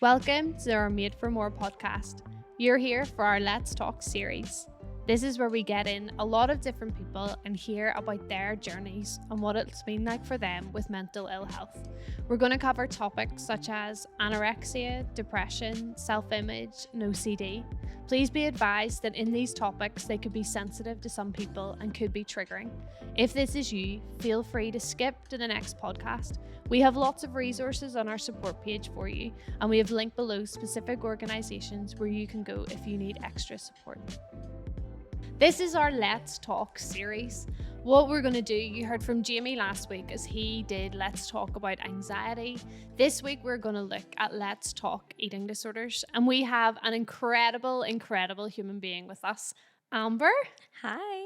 Welcome to our Made for More podcast. You're here for our Let's Talk series. This is where we get in a lot of different people and hear about their journeys and what it's been like for them with mental ill health. We're going to cover topics such as anorexia, depression, self-image, and OCD. Please be advised that in these topics, they could be sensitive to some people and could be triggering. If this is you, feel free to skip to the next podcast. We have lots of resources on our support page for you, and we have linked below specific organisations where you can go if you need extra support. This is our Let's Talk series. What we're going to do, you heard from Jamie last week as he did Let's Talk about anxiety. This week we're going to look at Let's Talk eating disorders, and we have an incredible human being with us, Amber. Hi.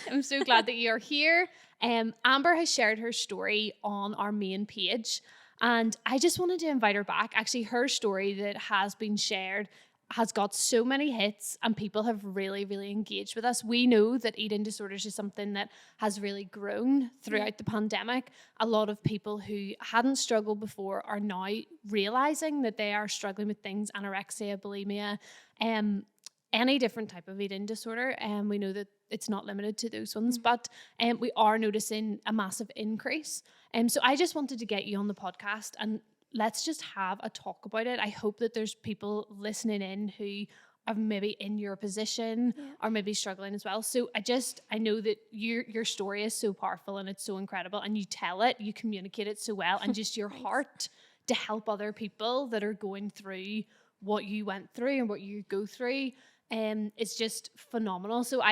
I'm so glad that you're here. Amber has shared her story on our main page, and I just wanted to invite her back. Actually, her story that has been shared has got so many hits and people have really engaged with us. We know that eating disorders is something that has really grown throughout the pandemic. A lot of people who hadn't struggled before are now realizing that they are struggling with things, anorexia, bulimia, any different type of eating disorder. And we know that it's not limited to those ones, but we are noticing a massive increase. So I just wanted to get you on the podcast and let's just have a talk about it. I hope that there's people listening in who are maybe in your position or maybe struggling as well. So I know that your story is so powerful and it's so incredible, and you tell it, you communicate it so well, and just your heart to help other people that are going through what you went through and what you go through. It's just phenomenal. So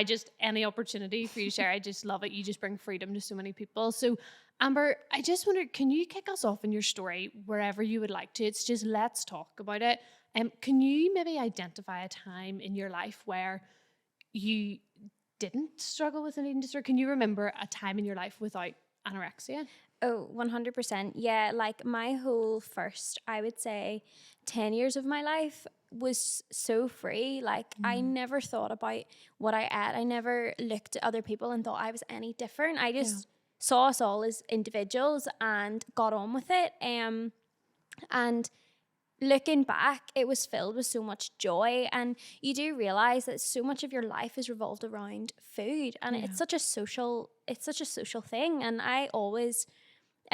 any opportunity for you to share, I just love it. You just bring freedom to so many people. So Amber, I just wondered, can you kick us off in your story wherever you would like to? It's just let's talk about it. Can you maybe identify a time in your life where you didn't struggle with an eating disorder? Can you remember a time in your life without anorexia? Oh, 100%. Yeah, like my whole first, I would say, 10 years of my life was so free. Like I never thought about what I ate. I never looked at other people and thought I was any different. I just saw us all as individuals and got on with it. And looking back, it was filled with so much joy, and you do realize that so much of your life is revolved around food, and it's such a social thing. And I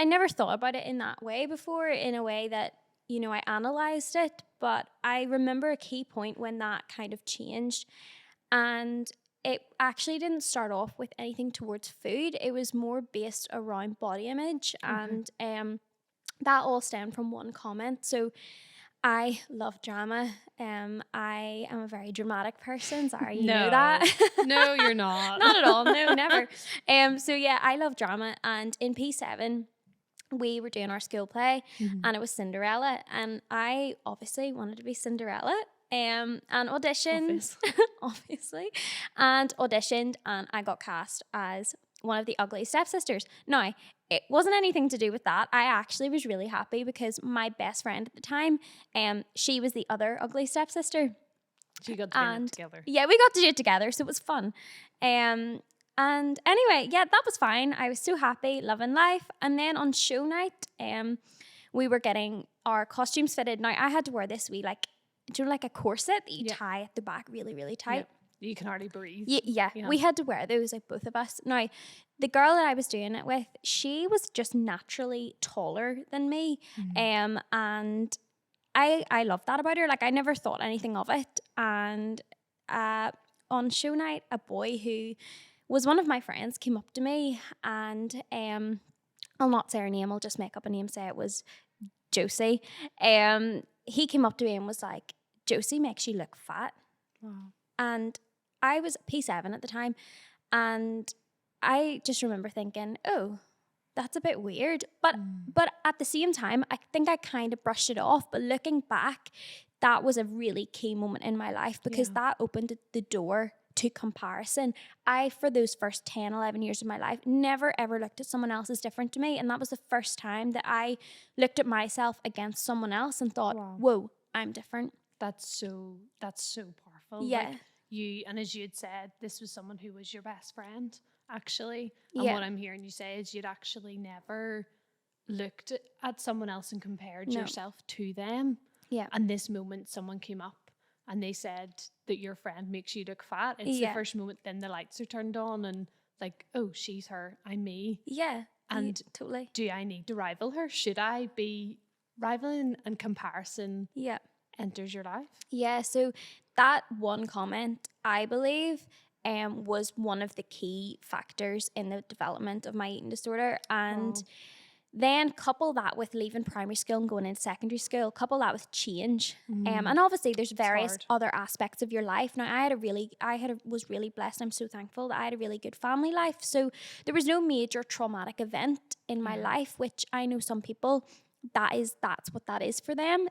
never thought about it in that way before, in a way that, you know, I analyzed it, but I remember a key point when that kind of changed. And it actually didn't start off with anything towards food. It was more based around body image. And that all stemmed from one comment. So I love drama. I am a very dramatic person. Sorry, you know that. No, you're not. Not at all. No, never. So yeah, I love drama. And in P7, we were doing our school play, and it was Cinderella. And I obviously wanted to be Cinderella. And auditioned, obviously, and I got cast as one of the ugly stepsisters. Now, it wasn't anything to do with that. I actually was really happy because my best friend at the time, she was the other ugly stepsister. So you got to do it together. Yeah, we got to do it together, so it was fun. And anyway, yeah, that was fine. I was so happy, loving life. And then on show night, we were getting our costumes fitted. Now, I had to wear this wee, like a corset that you tie at the back really tight. You can hardly breathe. Yeah. We had to wear those, like both of us. Now, the girl that I was doing it with, she was just naturally taller than me. And I loved that about her. Like I never thought anything of it. And on show night, a boy who was one of my friends came up to me, and I'll not say her name, I'll just make up a name, say it was Josie. He came up to me and was like, "Josie makes you look fat." Wow. And I was P7 at the time, and I just remember thinking, oh, that's a bit weird. But at the same time, I think I kind of brushed it off. But looking back, that was a really key moment in my life, because that opened the door to comparison. I, for those first 10, 11 years of my life, never ever looked at someone else as different to me. And that was the first time that I looked at myself against someone else and thought, whoa, I'm different. That's so powerful. Yeah. Like and as you had said, this was someone who was your best friend, actually. And what I'm hearing you say is you'd actually never looked at someone else and compared yourself to them. Yeah. And this moment someone came up and they said that your friend makes you look fat. It's the Yeah. first moment then the lights are turned on and like, oh, she's her, I'm me. Yeah. And totally. do I need to rival her? Should I be rivaling, and comparison Yeah. enters your life? Yeah. So that one comment, I believe, was one of the key factors in the development of my eating disorder. And Wow. then couple that with leaving primary school and going into secondary school, couple that with change. Mm. And obviously there's various hard. other aspects of your life. Now was really blessed. I'm so thankful that I had a really good family life. So there was no major traumatic event in my Yeah. life, which I know some people, that's what that is for them.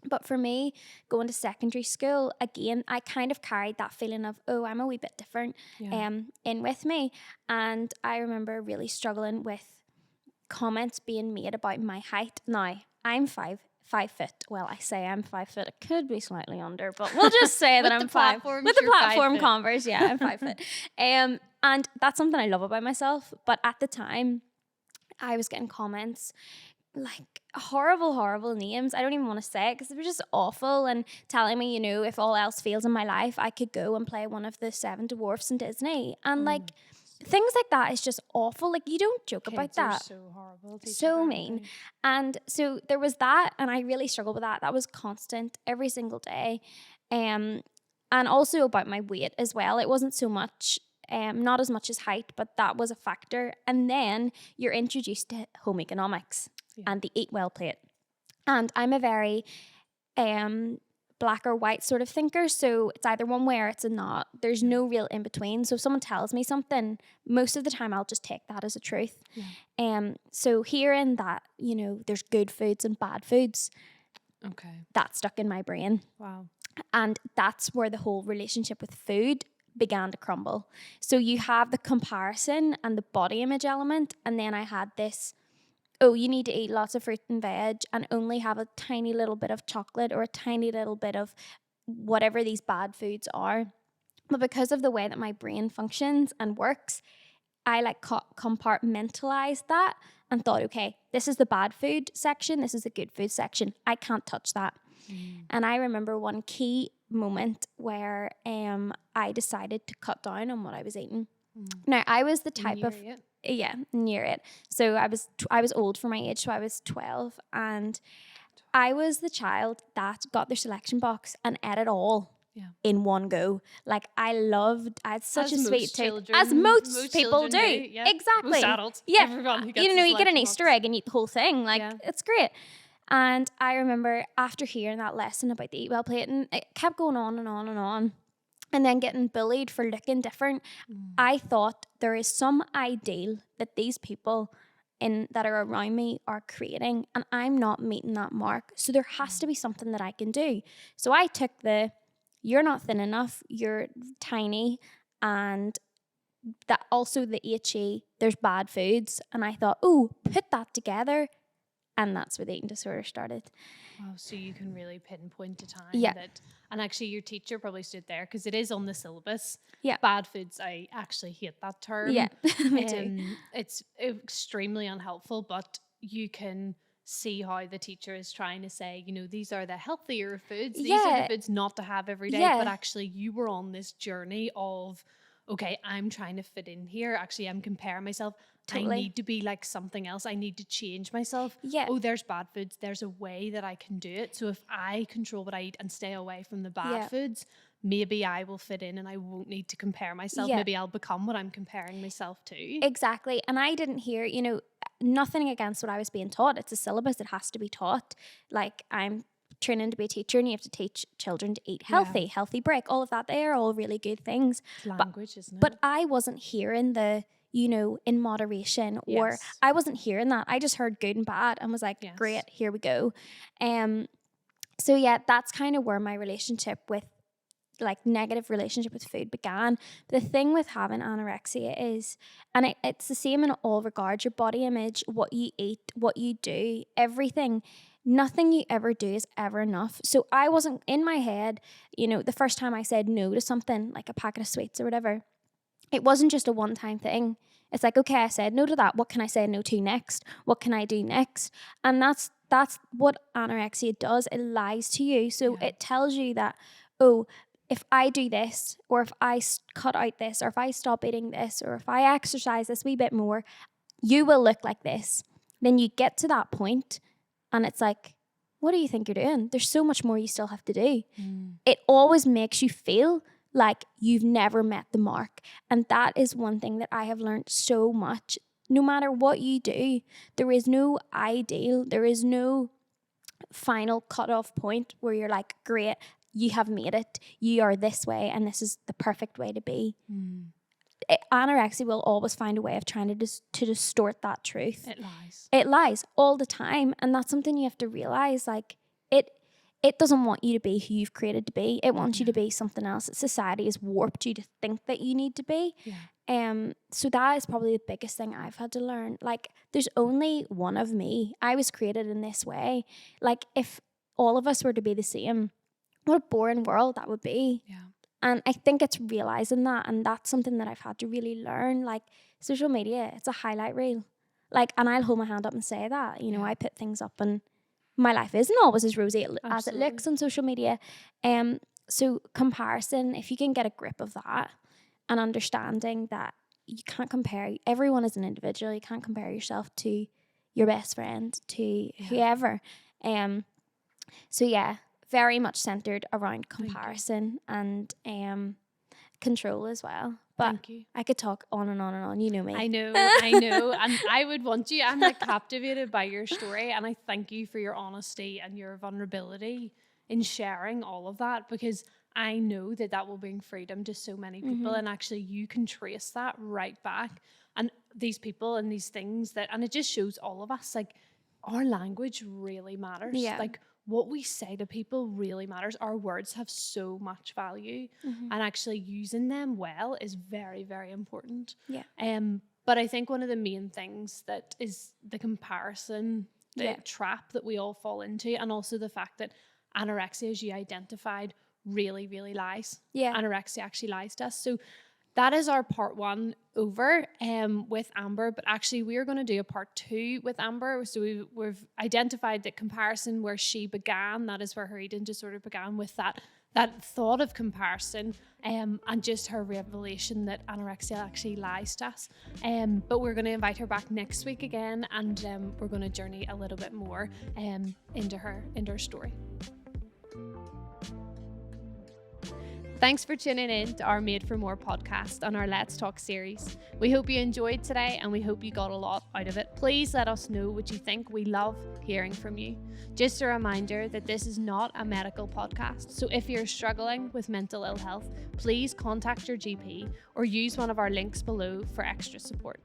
But for me, going to secondary school, again, I kind of carried that feeling of, oh, I'm a wee bit different Yeah. in with me. And I remember really struggling with comments being made about my height. Now, I'm 5 foot. Well, I say I'm 5 foot. It could be slightly under, but we'll just say that I'm 5. With the you're 5 platform foot. Converse, yeah, I'm 5 foot. And that's something I love about myself. But at the time, I was getting comments like horrible names. I don't even want to say it because they were just awful, and telling me, if all else fails in my life, I could go and play one of the 7 dwarfs in Disney. And like things like that is just awful. Like, you don't joke about Kids are that. so horrible. So mean. And so there was that, and I really struggled with that. That was constant every single day. And also about my weight as well. It wasn't so much not as much as height, but that was a factor. And then you're introduced to home economics and the eat well plate. And I'm a very black or white sort of thinker. So it's either one way or it's a not. There's no real in between. So if someone tells me something, most of the time I'll just take that as a truth. So hearing that, there's good foods and bad foods, that stuck in my brain. Wow. And that's where the whole relationship with food began to crumble. So you have the comparison and the body image element, and then I had this, oh, you need to eat lots of fruit and veg and only have a tiny little bit of chocolate or a tiny little bit of whatever these bad foods are. But because of the way that my brain functions and works, I like compartmentalized that and thought, okay, this is the bad food section, this is the good food section. I can't touch that. And I remember one key moment where I decided to cut down on what I was eating. Now, I was the type of... near it. So I was old for my age, so I was 12, and I was the child that got their selection box and ate it all in one go. Like, I had such a sweet tooth, as most people do. Yeah. Exactly. Most adults. Yeah. Everyone who gets You get an selection Easter box. egg and eat the whole thing. Like, it's great. And I remember after hearing that lesson about the eat well plate, and it kept going on and on and on, and then getting bullied for looking different, I thought there is some ideal that these people that are around me are creating, and I'm not meeting that mark. So there has to be something that I can do. So I took you're not thin enough, you're tiny, and that also the HE, there's bad foods. And I thought, oh, put that together. And that's where the eating disorder started. Wow, so you can really pinpoint a time Yeah. that, and actually your teacher probably stood there because it is on the syllabus. Yeah. Bad foods, I actually hate that term. Yeah, me too. It's extremely unhelpful, but you can see how the teacher is trying to say, these are the healthier foods. These are the foods not to have every day. Yeah. But actually you were on this journey of, okay, I'm trying to fit in here. Actually, I'm comparing myself. Totally. I need to be like something else. I need to change myself. Yeah. Oh, there's bad foods. There's a way that I can do it. So if I control what I eat and stay away from the bad foods, maybe I will fit in and I won't need to compare myself. Yeah. Maybe I'll become what I'm comparing myself to. Exactly. And I didn't hear, nothing against what I was being taught. It's a syllabus that has to be taught. Like, I'm training to be a teacher and you have to teach children to eat healthy break, all of that. They are all really good things. It's language, isn't it? But I wasn't hearing the, in moderation, or I wasn't hearing that. I just heard good and bad and was like, great, here we go. So yeah, that's kind of where my relationship with, like, negative relationship with food began. But the thing with having anorexia is, and it's the same in all regards, your body image, what you eat, what you do, everything, nothing you ever do is ever enough. So I wasn't, in my head, the first time I said no to something, like a packet of sweets or whatever, it wasn't just a one-time thing. It's like, okay, I said no to that. What can I say no to next? What can I do next? And that's what anorexia does. It lies to you. So it tells you that, oh, if I do this, or if I cut out this, or if I stop eating this, or if I exercise this wee bit more, you will look like this. Then you get to that point and it's like, what do you think you're doing? There's so much more you still have to do. It always makes you feel like you've never met the mark. And that is one thing that I have learned so much. No matter what you do, there is no ideal. There is no final cutoff point where you're like, great, you have made it. You are this way and this is the perfect way to be. Anorexia will always find a way of trying to distort that truth. It lies all the time. And that's something you have to realize. Like, it doesn't want you to be who you've created to be. It wants you to be something else. Society has warped you to think that you need to be. So that is probably the biggest thing I've had to learn. Like, there's only one of me. I was created in this way. Like, if all of us were to be the same, what a boring world that would be. And I think it's realizing that, and that's something that I've had to really learn. Like, social media, it's a highlight reel. Like, and I'll hold my hand up and say that, you know, I put things up and my life isn't always as rosy as it looks on social media. So comparison, if you can get a grip of that and understanding that you can't compare, everyone is an individual. You can't compare yourself to your best friend, to whoever. So yeah, very much centered around comparison and control as well. But I could talk on and on and on. You know me. I know. And I would want you. I'm like captivated by your story. And I thank you for your honesty and your vulnerability in sharing all of that, because I know that that will bring freedom to so many people. And actually you can trace that right back. And these people and these things and it just shows all of us, like, our language really matters. Like, what we say to people really matters. Our words have so much value, and actually using them well is very, very important. But I think one of the main things that is the comparison, the trap that we all fall into, and also the fact that anorexia, as you identified, really, really lies. Anorexia actually lies to us. So that is our part 1 over with Amber, but actually we're going to do a part 2 with Amber. So we've identified that comparison, where she began, that is where her eating disorder began, with that thought of comparison, and just her revelation that anorexia actually lies to us. But we're going to invite her back next week again, and we're going to journey a little bit more into her story. Thanks for tuning in to our Made for More podcast on our Let's Talk series. We hope you enjoyed today, and we hope you got a lot out of it. Please let us know what you think. We love hearing from you. Just a reminder that this is not a medical podcast. So if you're struggling with mental ill health, please contact your GP or use one of our links below for extra support.